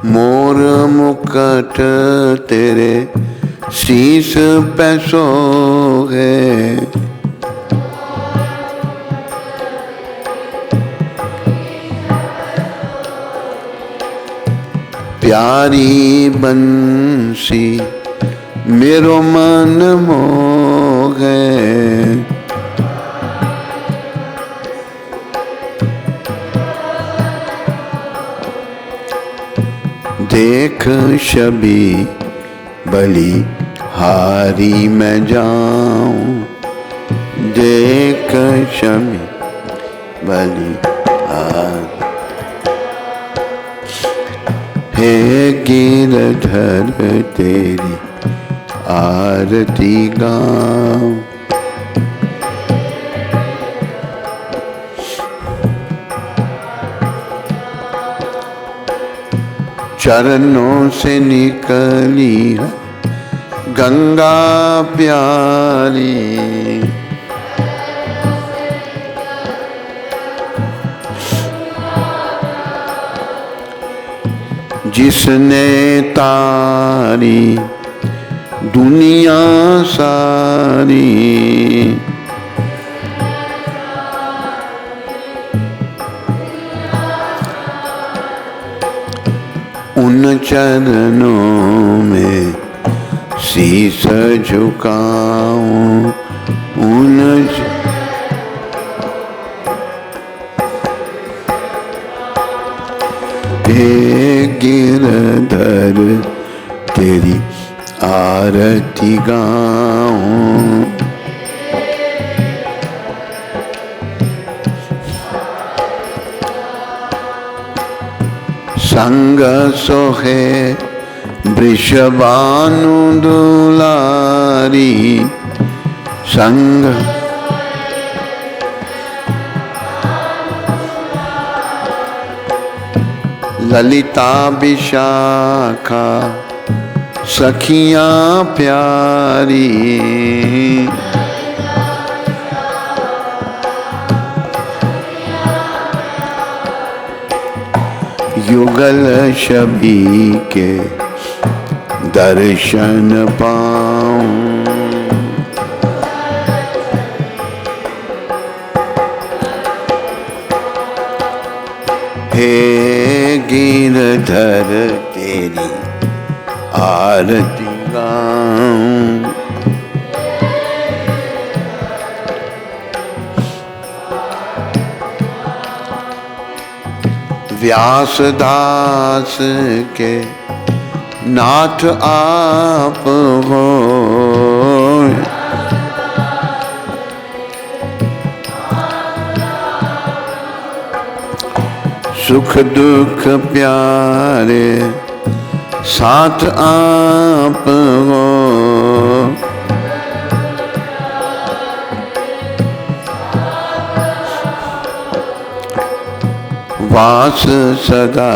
मोर मुकुट तेरे शीस पे सोहे, प्यारी बंसी मेरो मन मोहे। देख छवि बलि हारी मैं जाऊं, देख छवि बलि हारी। हे गिरधर तेरी आरती गाऊं, चरणों से निकली है गंगा प्यारी, जिसने तारी दुनिया सारी। उन चरणों में शीश झुकाऊं, हे गिरधर तेरी आरती गाऊं। संग सोहे वृषभानु दुलारी, संग ललिता विशाखा सखियां प्यारी। युगल छवि के दर्शन पाऊं, हे गिरधर तेरी आरती गाऊं। व्यासदास के नाथ आप हो, सुख दुख प्यारे साथ आप हो। वास सदा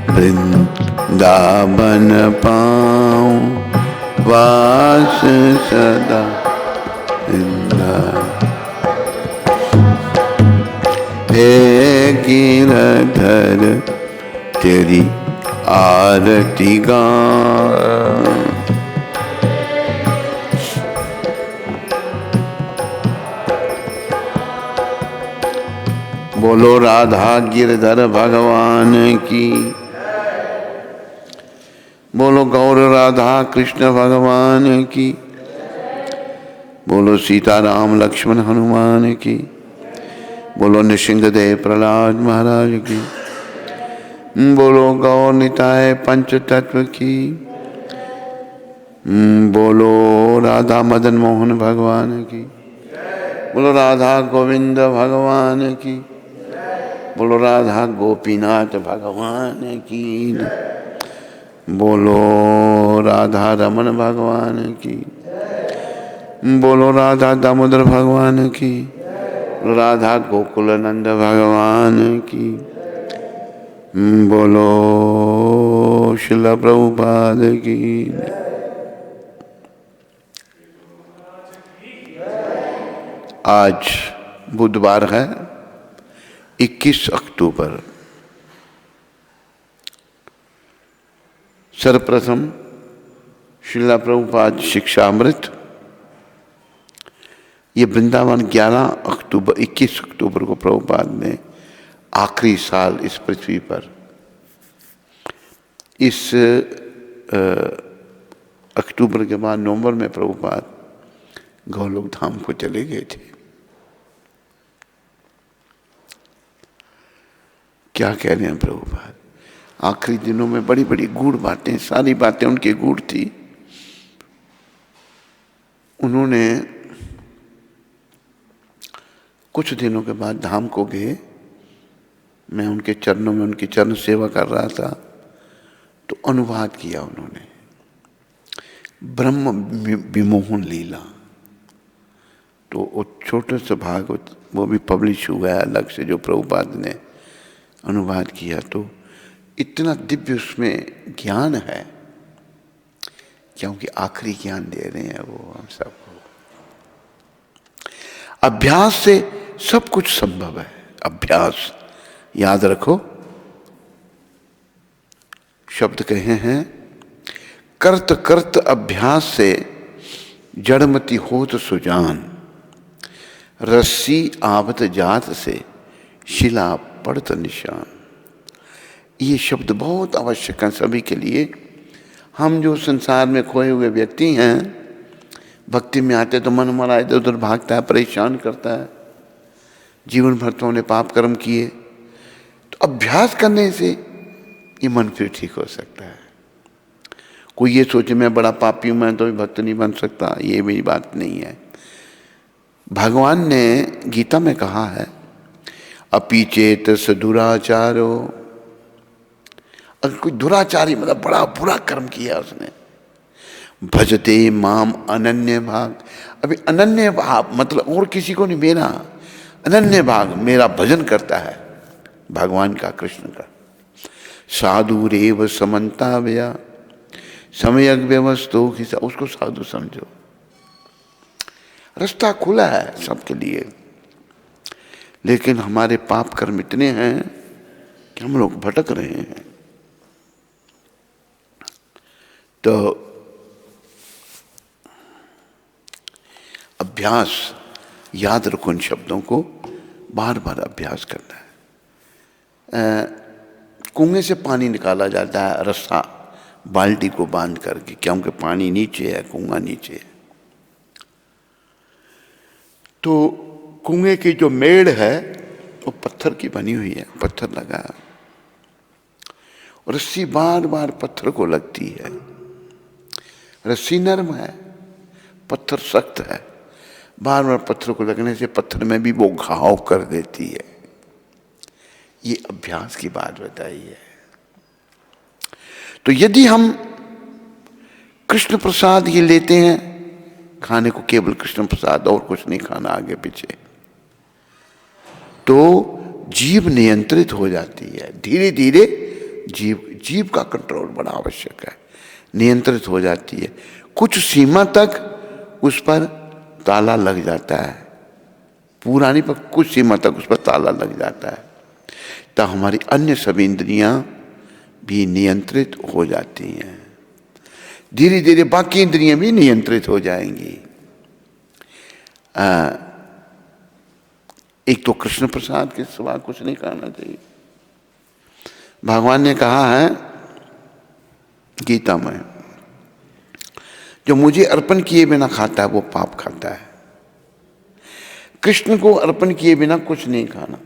वृंदावन पाऊं, वास सदा वृंदावन। हे गिरधर तेरी आरती गाऊं। बोलो राधा गिरधर भगवान की, बोलो गौर राधा कृष्ण भगवान की, बोलो सीताराम लक्ष्मण हनुमान की, बोलो नृसिंहदेव प्रहलाद महाराज की, बोलो गौर निताय पंच तत्व की, बोलो राधा मदन मोहन भगवान की, बोलो राधा गोविंद भगवान की, बोलो राधा गोपीनाथ भगवान की, बोलो राधा रमन भगवान की, बोलो राधा दामोदर भगवान की, राधा गोकुलानंद भगवान की, बोलो श्रील प्रभुपाद की। आज बुधवार है, 21 अक्टूबर सर्वप्रथम श्रीला प्रभुपाद शिक्षामृत, ये वृंदावन 21 अक्टूबर को प्रभुपाद ने आखिरी साल इस पृथ्वी पर, इस अक्टूबर के बाद नवंबर में प्रभुपाद गोलोक धाम को चले गए थे। क्या कह रहे हैं प्रभुपाद, आखिरी दिनों में बड़ी बड़ी गूढ़ बातें, सारी बातें उनकी गूढ़ थी। उन्होंने कुछ दिनों के बाद धाम को गए, मैं उनके चरणों में उनकी चरण सेवा कर रहा था, तो अनुवाद किया उन्होंने ब्रह्म विमोहन लीला। तो वो छोटे से भागवत वो भी पब्लिश हुआ है अलग से, जो प्रभुपाद ने अनुवाद किया। तो इतना दिव्य उसमें ज्ञान है, क्योंकि आखिरी ज्ञान दे रहे हैं वो हम सबको। अभ्यास से सब कुछ संभव है। अभ्यास याद रखो, शब्द कहे हैं, कर्त कर्त अभ्यास से जड़मति होत सुजान, रस्सी आवत जात से शिला पड़त निशान। ये शब्द बहुत आवश्यक है सभी के लिए। हम जो संसार में खोए हुए व्यक्ति हैं, भक्ति में आते तो मन हमारा इधर उधर भागता है, परेशान करता है, जीवन भर तो हमने पाप कर्म किए, तो अभ्यास करने से ये मन फिर ठीक हो सकता है। कोई ये सोचे मैं बड़ा पापी हूं, मैं तो भी भक्त नहीं बन सकता, ये मेरी बात नहीं है। भगवान ने गीता में कहा है, अपि चेतस दुराचारो, अगर कोई दुराचारी मतलब बड़ा बुरा कर्म किया उसने, भजते माम अनन्य भाग, अभी अनन्य भाव मतलब और किसी को नहीं, मेरा अनन्य भाग मेरा भजन करता है भगवान का, कृष्ण का। साधु रेव समन्ता व्यया समय व्यवस्थो, उसको साधु समझो। रास्ता खुला है सबके लिए, लेकिन हमारे पाप कर्म इतने हैं कि हम लोग भटक रहे हैं। तो अभ्यास याद रखो, इन शब्दों को बार बार अभ्यास करना है। कुएं से पानी निकाला जाता है रस्सा बाल्टी को बांध करके, क्योंकि पानी नीचे है, कुआं नीचे है। तो कुएं की जो मेड़ है वो पत्थर की बनी हुई है, पत्थर लगा है, रस्सी बार बार पत्थर को लगती है। रस्सी नरम है, पत्थर सख्त है, बार बार पत्थर को लगने से पत्थर में भी वो घाव कर देती है। ये अभ्यास की बात बताई है। तो यदि हम कृष्ण प्रसाद ये लेते हैं, खाने को केवल कृष्ण प्रसाद और कुछ नहीं खाना आगे पीछे, तो जीव नियंत्रित हो जाती है। धीरे धीरे जीव का कंट्रोल बड़ा आवश्यक है, नियंत्रित हो जाती है। कुछ सीमा तक उस पर ताला लग जाता है, पूरा नहीं पर कुछ सीमा तक उस पर ताला लग जाता है, तो हमारी अन्य सभी इंद्रियां भी नियंत्रित हो जाती हैं। धीरे धीरे बाकी इंद्रियां भी नियंत्रित हो जाएंगी। एक तो कृष्ण प्रसाद के सिवा कुछ नहीं खाना चाहिए। भगवान ने कहा है गीता में, जो मुझे अर्पण किए बिना खाता है वो पाप खाता है। कृष्ण को अर्पण किए बिना कुछ नहीं खाना।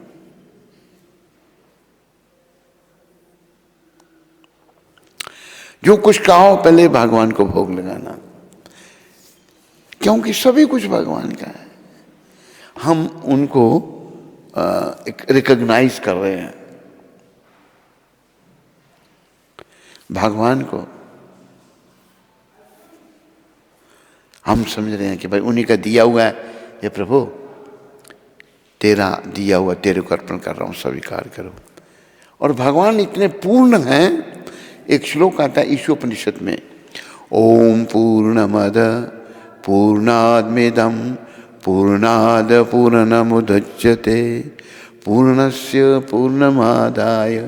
जो कुछ खाओ पहले भगवान को भोग लगाना, क्योंकि सभी कुछ भगवान का है। हम उनको एक रिकॉग्नाइज कर रहे हैं, भगवान को हम समझ रहे हैं कि भाई उन्हीं का दिया हुआ है, ये प्रभु तेरा दिया हुआ, तेरे को अर्पण कर रहा हूं, स्वीकार करो। और भगवान इतने पूर्ण हैं। एक श्लोक आता है ईशोपनिषद में, ओम पूर्णमद पूर्णादमिदं पूर्णाद पूर्णमुदच्यते पूर्णस्य पूर्णमादाय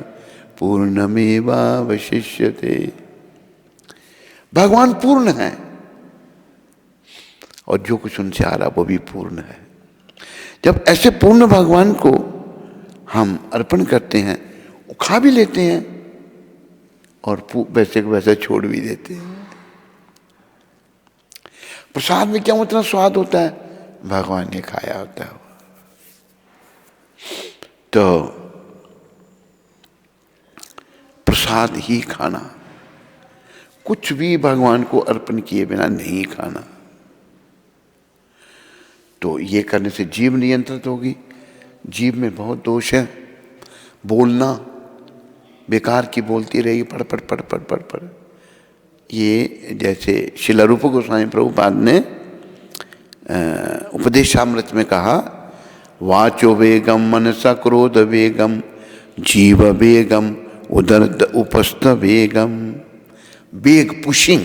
पूर्णमेवावशिष्यते। भगवान पूर्ण है और जो कुछ उनसे आ रहा वो भी पूर्ण है। जब ऐसे पूर्ण भगवान को हम अर्पण करते हैं, खा भी लेते हैं और वैसे को वैसे छोड़ भी देते हैं। प्रसाद में क्यों इतना स्वाद होता है? भगवान ने खाया होता है। तो प्रसाद ही खाना, कुछ भी भगवान को अर्पण किए बिना नहीं खाना। तो ये करने से जीव नियंत्रित होगी। जीव में बहुत दोष है। बोलना, बेकार की बोलती रहेगी, पढ़ पढ़ पढ़ पढ़ पढ़ पढ़। ये जैसे श्रील रूप गोस्वामी प्रभुपाद ने उपदेशामृत में कहा, वाचो वेगम मनसा क्रोध वेगम जीव वेगम उदर उपस्थ वेगम। वेग, पुशिंग,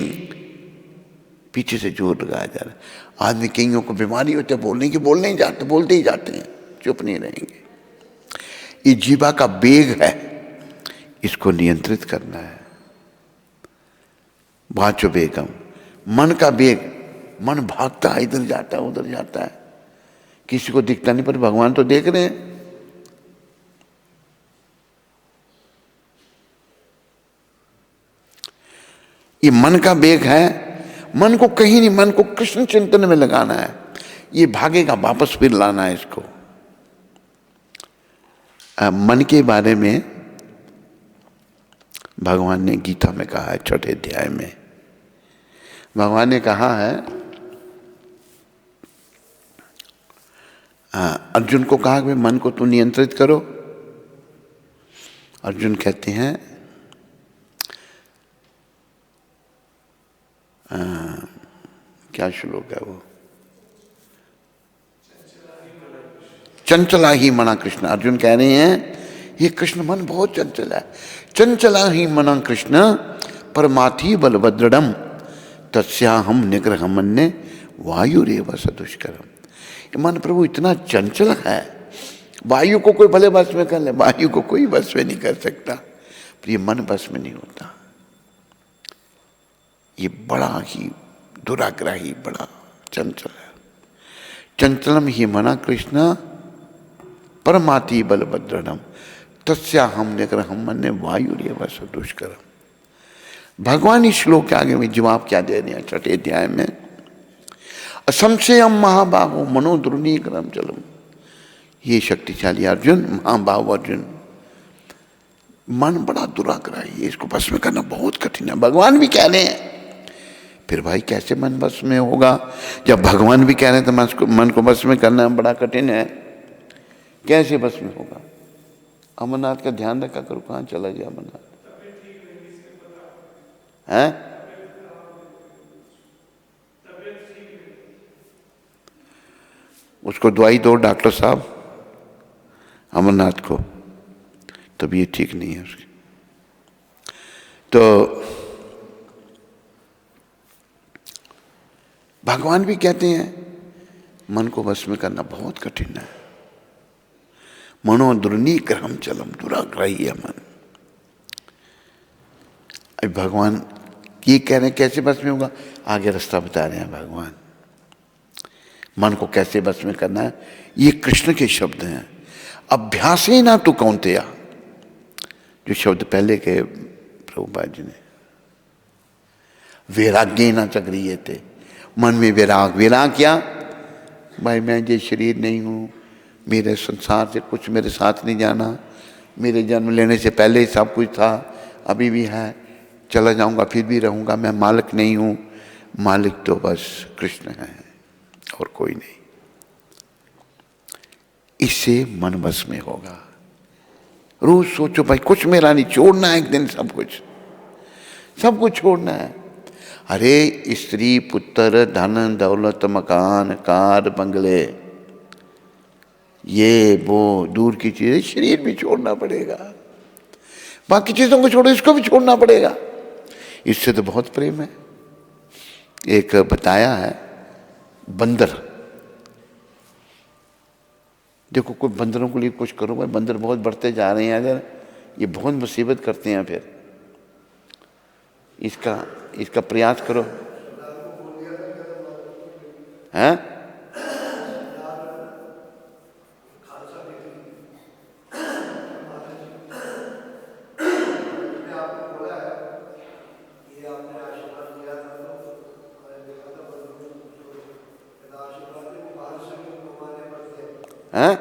पीछे से जोर लगाया जा रहा है। आदमी कईयों को बीमारी होती है बोलने की, बोलने ही जाते, बोलते ही जाते हैं, चुप नहीं रहेंगे। ये जीवा का वेग है, इसको नियंत्रित करना है। वाचो वेगम, मन का वेग, मन भागता है, इधर जाता है उधर जाता है, किसी को दिखता नहीं पर भगवान तो देख रहे हैं। ये मन का वेग है। मन को कहीं नहीं, मन को कृष्ण चिंतन में लगाना है। ये भागेगा, वापस फिर लाना है इसको। मन के बारे में भगवान ने गीता में कहा है, 6 अध्याय में भगवान ने कहा है, अर्जुन को कहा कि मन को तू नियंत्रित करो। अर्जुन कहते हैं क्या श्लोक है वो, चंचला ही मना कृष्ण। अर्जुन कह रहे हैं ये कृष्ण मन बहुत चंचल है। चंचला ही मना कृष्ण परमाथि बलभद्रडम तस्या हम निग्रह मन्ने वायुरेव सदुष्करम। ये मन प्रभु इतना चंचल है, वायु को कोई भले बस में कर ले, वायु को कोई बस में नहीं कर सकता, पर ये मन बस में नहीं होता। ये बड़ा ही दुराग्रही, बड़ा चंचल है। चंचलम ही मना कृष्ण परमाति बलभद्रडम तस्या हम निग्रहम मन्ने वायुरेव सदुष्करम। भगवान इस श्लोक के आगे में जवाब क्या दे रहे हैं 6 अध्याय में, असंशयम महाबाहो मनो दुर्निग्रहम चलम। ये शक्तिशाली अर्जुन, महाबाहो अर्जुन, मन बड़ा दुराग्रही है, इसको बस में करना बहुत कठिन है। भगवान भी कह रहे हैं, फिर भाई कैसे मन बस में होगा? जब भगवान भी कह रहे हैं तो मन को बस में करना बड़ा कठिन है, कैसे बस में होगा? अमरनाथ का ध्यान रखा करो, कहाँ चला गया अमरनाथ है? उसको दवाई दो डॉक्टर साहब, अमरनाथ को, तबीयत ठीक नहीं है उसकी। तो भगवान भी कहते हैं मन को बस में करना बहुत कठिन है। मनो दुर्निग्रहम चलम, दुराग्रही है मन। अब भगवान ये कह रहे हैं कैसे बस में होगा, आगे रास्ता बता रहे हैं भगवान। मन को कैसे बस में करना है, ये कृष्ण के शब्द हैं। अभ्यास ही ना तू कौंतेया, जो शब्द पहले के प्रभुपाद जी ने, वैराग्य ना चक्रिय थे, मन में वैराग। वैराग क्या भाई, मैं ये शरीर नहीं हूँ, मेरे संसार से कुछ मेरे साथ नहीं जाना, मेरे जन्म लेने से पहले ही सब कुछ था, अभी भी है, चला जाऊंगा फिर भी रहूंगा, मैं मालिक नहीं हूँ। मालिक तो बस कृष्ण है और कोई नहीं। इससे मन बस में होगा। रोज सोचो भाई कुछ मेरा नहीं, छोड़ना है एक दिन सब कुछ, सब कुछ छोड़ना है। अरे स्त्री पुत्र धन दौलत मकान कार बंगले, ये वो दूर की चीजें, शरीर भी छोड़ना पड़ेगा, बाकी चीजों को छोड़ो, इसको भी छोड़ना पड़ेगा। इससे तो बहुत प्रेम है। एक बताया है, बंदर देखो कोई बंदरों के लिए कुछ करो भाई, बंदर बहुत बढ़ते जा रहे हैं, अगर ये बहुत मुसीबत करते हैं, फिर इसका प्रयास करो। हैं? हैं?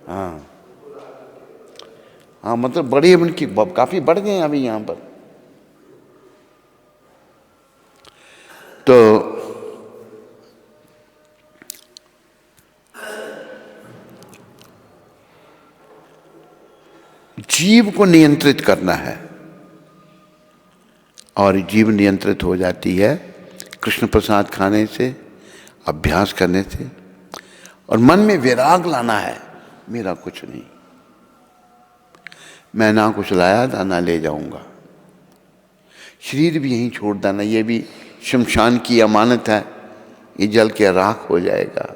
हाँ हाँ, मतलब बड़ी उनकी काफी बढ़ गए हैं अभी यहाँ पर। तो जीव को नियंत्रित करना है, और जीव नियंत्रित हो जाती है कृष्ण प्रसाद खाने से, अभ्यास करने से, और मन में विराग लाना है, मेरा कुछ नहीं, मैं ना कुछ लाया था ना ले जाऊंगा, शरीर भी यहीं छोड़ देना, ये भी शमशान की अमानत है, ये जल के राख हो जाएगा।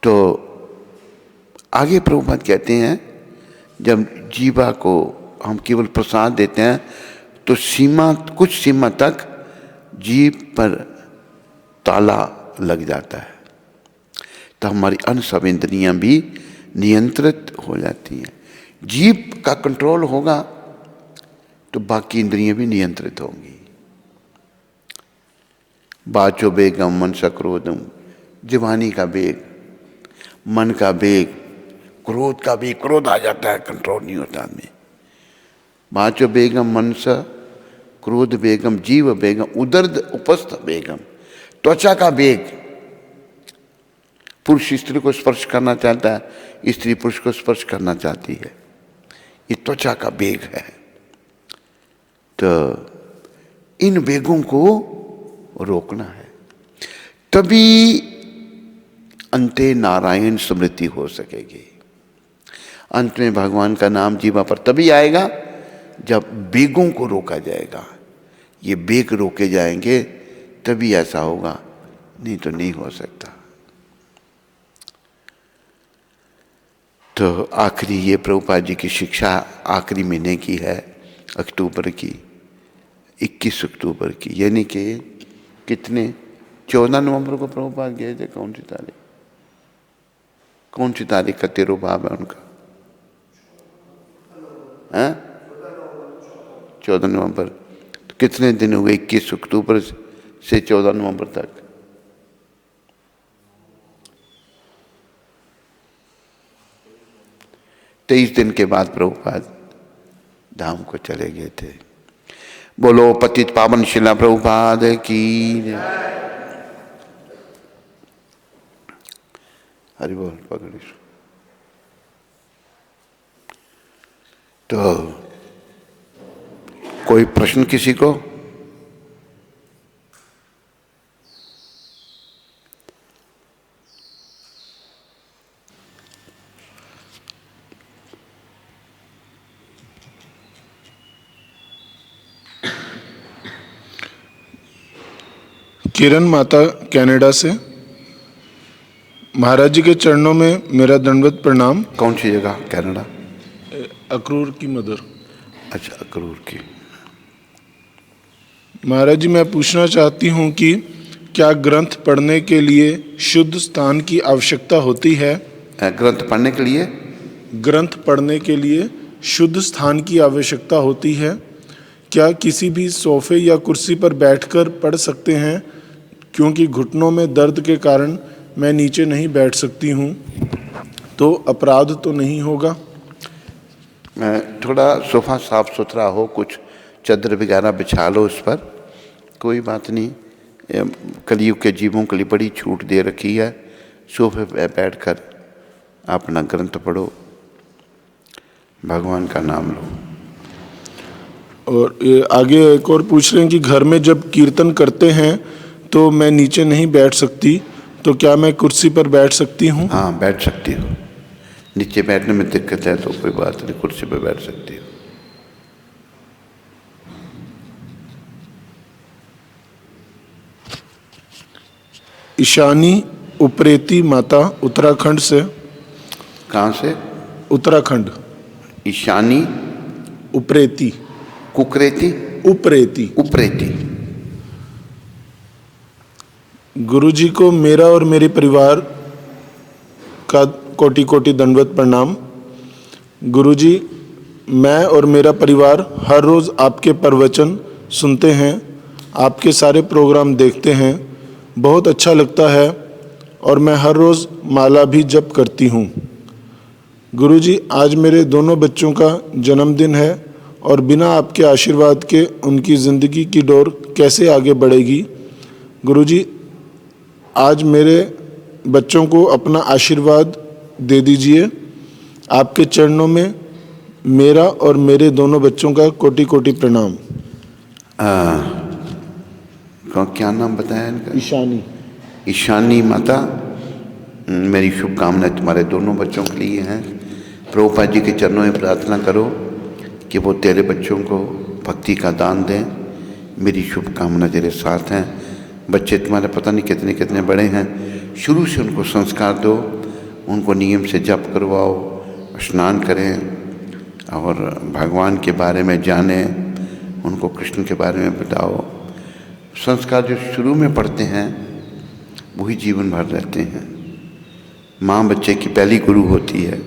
तो आगे प्रभुपाद कहते हैं जब जीवा को हम केवल प्रसाद देते हैं तो कुछ सीमा तक जीव पर ताला लग जाता है, तो हमारी अन्य सब इंद्रियां भी नियंत्रित हो जाती हैं। जीव का कंट्रोल होगा तो बाकी इंद्रियां भी नियंत्रित होंगी। बाचो बेगम मन सक्रोधम, जवानी का बेग, मन का बेग, क्रोध का भी, क्रोध आ जाता है, कंट्रोल नहीं होता आदमी। बाचो बेगम मनसा, क्रोध बेगम, जीव बेगम, उदर्द उपस्थ बेगम, त्वचा का बेग, पुरुष स्त्री को स्पर्श करना चाहता है, स्त्री पुरुष को स्पर्श करना चाहती है, ये त्वचा का बेग है। तो इन बेगों को रोकना है, तभी अंते नारायण स्मृति हो सकेगी। अंत में भगवान का नाम जीवा पर तभी आएगा जब बेगों को रोका जाएगा। ये बेग रोके जाएंगे तभी ऐसा होगा, नहीं तो नहीं हो सकता। तो आखिरी ये प्रभुपाद जी की शिक्षा आखिरी महीने की है, अक्टूबर की, 21 अक्टूबर की, यानी कि कितने 14 नवंबर को प्रभुपाद गए थे। कौन सी तारीख, कौन सी तारीख का तिरुभाव है उनका? हैं? 14 नवंबर। तो कितने दिन हुए 21 अक्टूबर से 14 नवंबर तक? तेईस दिन के बाद प्रभुपाद धाम को चले गए थे। बोलो पतित पावन शिला प्रभुपाद की। हरि बोल। पकड़ी। तो कोई प्रश्न किसी को? किरण माता कनाडा से, महाराज जी के चरणों में मेरा दंडवत प्रणाम। कौन सी जगह? कनाडा? अक्रूर की मदर। अच्छा, अक्रूर की। महाराज जी, मैं पूछना चाहती हूँ कि क्या ग्रंथ पढ़ने के लिए शुद्ध स्थान की आवश्यकता होती है? ग्रंथ पढ़ने के लिए? ग्रंथ पढ़ने के लिए शुद्ध स्थान की आवश्यकता होती है। क्या किसी भी सोफे या कुर्सी पर बैठकर पढ़ सकते हैं? क्योंकि घुटनों में दर्द के कारण मैं नीचे नहीं बैठ सकती हूँ, तो अपराध तो नहीं होगा? थोड़ा सोफा साफ सुथरा हो, कुछ चादर वगैरह बिछा लो उस पर, कोई बात नहीं। कलयुग के जीवों के लिए बड़ी छूट दे रखी है। सोफे पे बैठकर अपना ग्रंथ पढ़ो, भगवान का नाम लो। और आगे एक और पूछ रहे हैं कि घर में जब कीर्तन करते हैं तो मैं नीचे नहीं बैठ सकती, तो क्या मैं कुर्सी पर बैठ सकती हूँ? हाँ, बैठ सकती हो। नीचे बैठने में दिक्कत है तो कोई बात नहीं, कुर्सी पर बैठ सकती हो। ईशानी उप्रेती माता, उत्तराखंड से। कहाँ से? उत्तराखंड। ईशानी उप्रेती। कुकरेती उप्रेती। उप्रेती। गुरुजी को मेरा और मेरे परिवार का कोटि कोटि दंडवत प्रणाम। गुरुजी, मैं और मेरा परिवार हर रोज़ आपके प्रवचन सुनते हैं, आपके सारे प्रोग्राम देखते हैं, बहुत अच्छा लगता है और मैं हर रोज़ माला भी जप करती हूँ। गुरुजी, आज मेरे दोनों बच्चों का जन्मदिन है और बिना आपके आशीर्वाद के उनकी ज़िंदगी की डोर कैसे आगे बढ़ेगी। गुरुजी, आज मेरे बच्चों को अपना आशीर्वाद दे दीजिए। आपके चरणों में मेरा और मेरे दोनों बच्चों का कोटि कोटि प्रणाम। क्या नाम बताया इनका? ईशानी। ईशानी माता, मेरी शुभकामनाएं तुम्हारे दोनों बच्चों के लिए हैं। प्रभुपाद जी के चरणों में प्रार्थना करो कि वो तेरे बच्चों को भक्ति का दान दें। मेरी शुभकामना तेरे साथ हैं। बच्चे तुम्हारे पता नहीं कितने कितने बड़े हैं, शुरू से उनको संस्कार दो, उनको नियम से जप करवाओ, स्नान करें और भगवान के बारे में जानें, उनको कृष्ण के बारे में बताओ। संस्कार जो शुरू में पढ़ते हैं वही जीवन भर रहते हैं। माँ बच्चे की पहली गुरु होती है।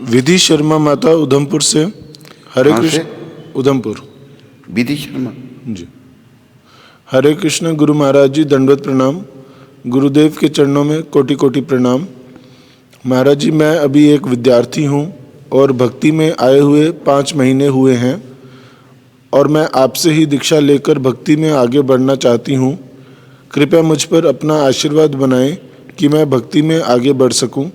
विधि शर्मा माता, उधमपुर से। हरे कहाँ कृष्ण। से? उधमपुर। विधि शर्मा जी। हरे कृष्ण गुरु महाराज जी, दंडवत प्रणाम। गुरुदेव के चरणों में कोटि कोटि प्रणाम। महाराज जी, मैं अभी एक विद्यार्थी हूँ और भक्ति में आए हुए 5 महीने हुए हैं और मैं आपसे ही दीक्षा लेकर भक्ति में आगे बढ़ना चाहती हूँ। कृपया मुझ पर अपना आशीर्वाद बनाएं कि मैं भक्ति में आगे बढ़ सकूं।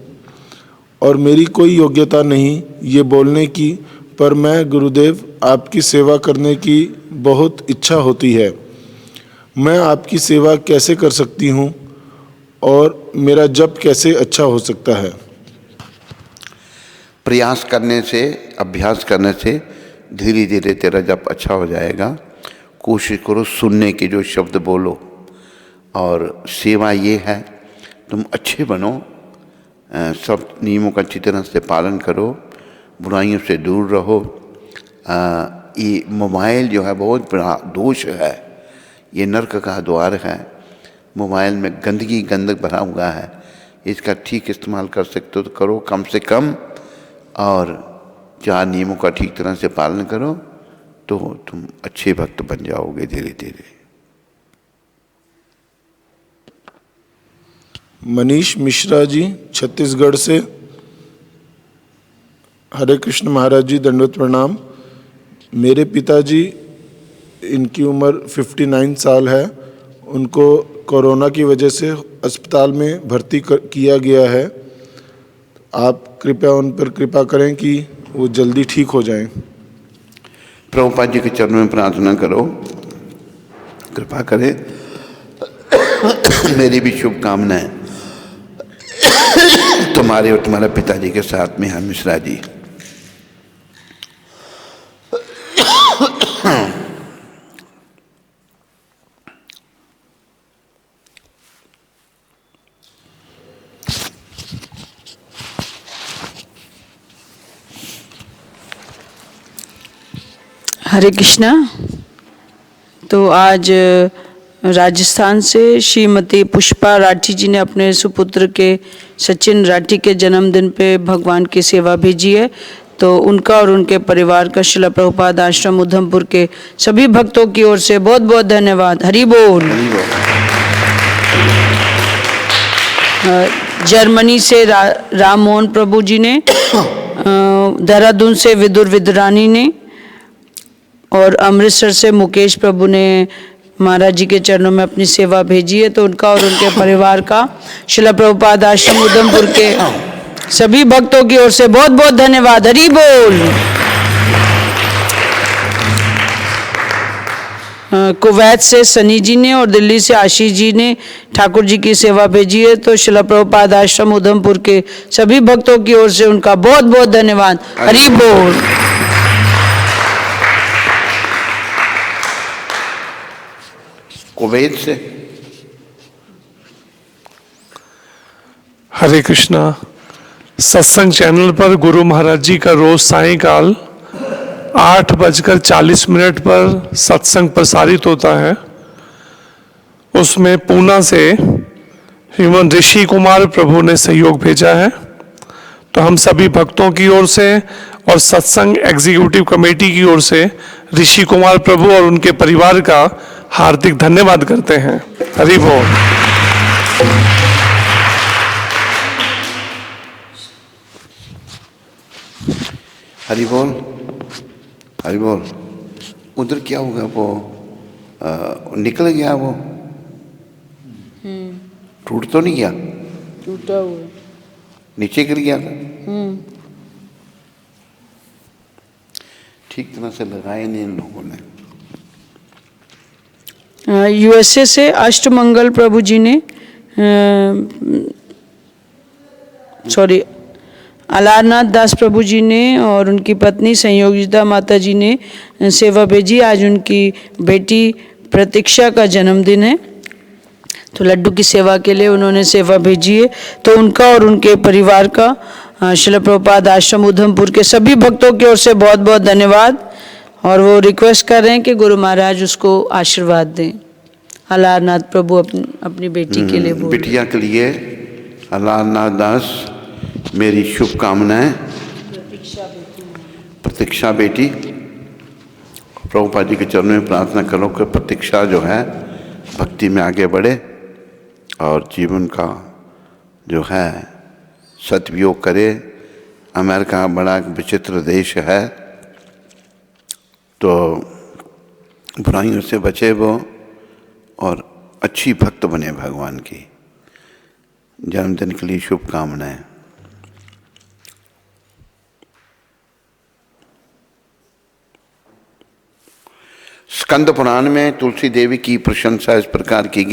और मेरी कोई योग्यता नहीं ये बोलने की, पर मैं गुरुदेव आपकी सेवा करने की बहुत इच्छा होती है। मैं आपकी सेवा कैसे कर सकती हूँ और मेरा जप कैसे अच्छा हो सकता है? प्रयास करने से, अभ्यास करने से धीरे धीरे तेरा जप अच्छा हो जाएगा। कोशिश करो सुनने के जो शब्द बोलो, और सेवा ये है तुम अच्छे बनो, सब नियमों का अच्छी तरह से पालन करो, बुराइयों से दूर रहो। ये मोबाइल जो है बहुत बड़ा दोष है, ये नर्क का द्वार है। मोबाइल में गंदगी गंदक भरा हुआ है, इसका ठीक इस्तेमाल कर सकते हो तो करो कम से कम, और 4 नियमों का ठीक तरह से पालन करो तो तुम अच्छे भक्त बन जाओगे धीरे धीरे। मनीष मिश्रा जी, छत्तीसगढ़ से। हरे कृष्ण महाराज जी, दंडवत प्रणाम। मेरे पिताजी, इनकी उम्र 59 साल है, उनको कोरोना की वजह से अस्पताल में भर्ती किया गया है। आप कृपया उन पर कृपा करें कि वो जल्दी ठीक हो जाएं। प्रभुपाद जी के चरणों में प्रार्थना करो, कृपा करें। मेरी भी शुभकामनाएं तुम्हारे और तुम्हारे पिताजी के साथ में हैं मिश्रा जी। हरे कृष्णा। तो आज राजस्थान से श्रीमती पुष्पा राठी जी ने अपने सुपुत्र के सचिन राठी के जन्मदिन पे भगवान की सेवा भेजी है। तो उनका और उनके परिवार का श्रील प्रभुपाद आश्रम उधमपुर के सभी भक्तों की ओर से बहुत बहुत धन्यवाद। हरि बोल। जर्मनी से राम मोहन प्रभु जी ने, देहरादून से विदुर विदुरानी ने, और अमृतसर से मुकेश प्रभु ने महाराज जी के चरणों में अपनी सेवा भेजी है। तो उनका और उनके परिवार का श्रील प्रभुपाद आश्रम उधमपुर के सभी भक्तों की ओर से बहुत बहुत धन्यवाद। हरि बोल। कुवैत से सनी जी ने और दिल्ली से आशीष जी ने ठाकुर जी की सेवा भेजी है। तो शिला प्रभुपाद आश्रम उधमपुर के सभी भक्तों की ओर से उनका बहुत बहुत धन्यवाद। हरि बोल। कुवैत से हरे कृष्णा। सत्संग चैनल पर गुरु महाराज जी का रोज सायंकाल 8:40 पर सत्संग प्रसारित होता है। उसमें पूना से श्रीमान ऋषि कुमार प्रभु ने सहयोग भेजा है। तो हम सभी भक्तों की ओर से और सत्संग एग्जीक्यूटिव कमेटी की ओर से ऋषि कुमार प्रभु और उनके परिवार का हार्दिक धन्यवाद करते हैं। हरि बोल। हरि बोल, हरि बोल। उधर क्या होगा वो निकल गया वो, टूट तो नहीं गया? टूटा हुआ नीचे गिर गया था? ठीक तरह से लगाए नहीं इन लोगों ने। यूएसए से अष्टमंगल प्रभु जी ने सॉरी अलारनाथ दास प्रभु जी ने और उनकी पत्नी संयोगिता माता जी ने सेवा भेजी। आज उनकी बेटी प्रतीक्षा का जन्मदिन है, तो लड्डू की सेवा के लिए उन्होंने सेवा भेजी है। तो उनका और उनके परिवार का शिला प्रभुपाद आश्रम उधमपुर के सभी भक्तों की ओर से बहुत बहुत धन्यवाद। और वो रिक्वेस्ट कर रहे हैं कि गुरु महाराज उसको आशीर्वाद दें। अलारनाथ प्रभु अपनी बेटी के लिए बोल। बिटिया के लिए अलारनाथ दास मेरी शुभकामनाएं। प्रतीक्षा बेटी, प्रभुपाद जी के चरणों में प्रार्थना करो कि प्रतीक्षा जो है भक्ति में आगे बढ़े और जीवन का जो है सदुपयोग करे। अमेरिका बड़ा विचित्र देश है, तो बुराइयों से बचे वो और अच्छी भक्त बने भगवान की। जन्मदिन के लिए शुभकामनाएं। स्कंद पुराण में तुलसी देवी की प्रशंसा इस प्रकार की गई।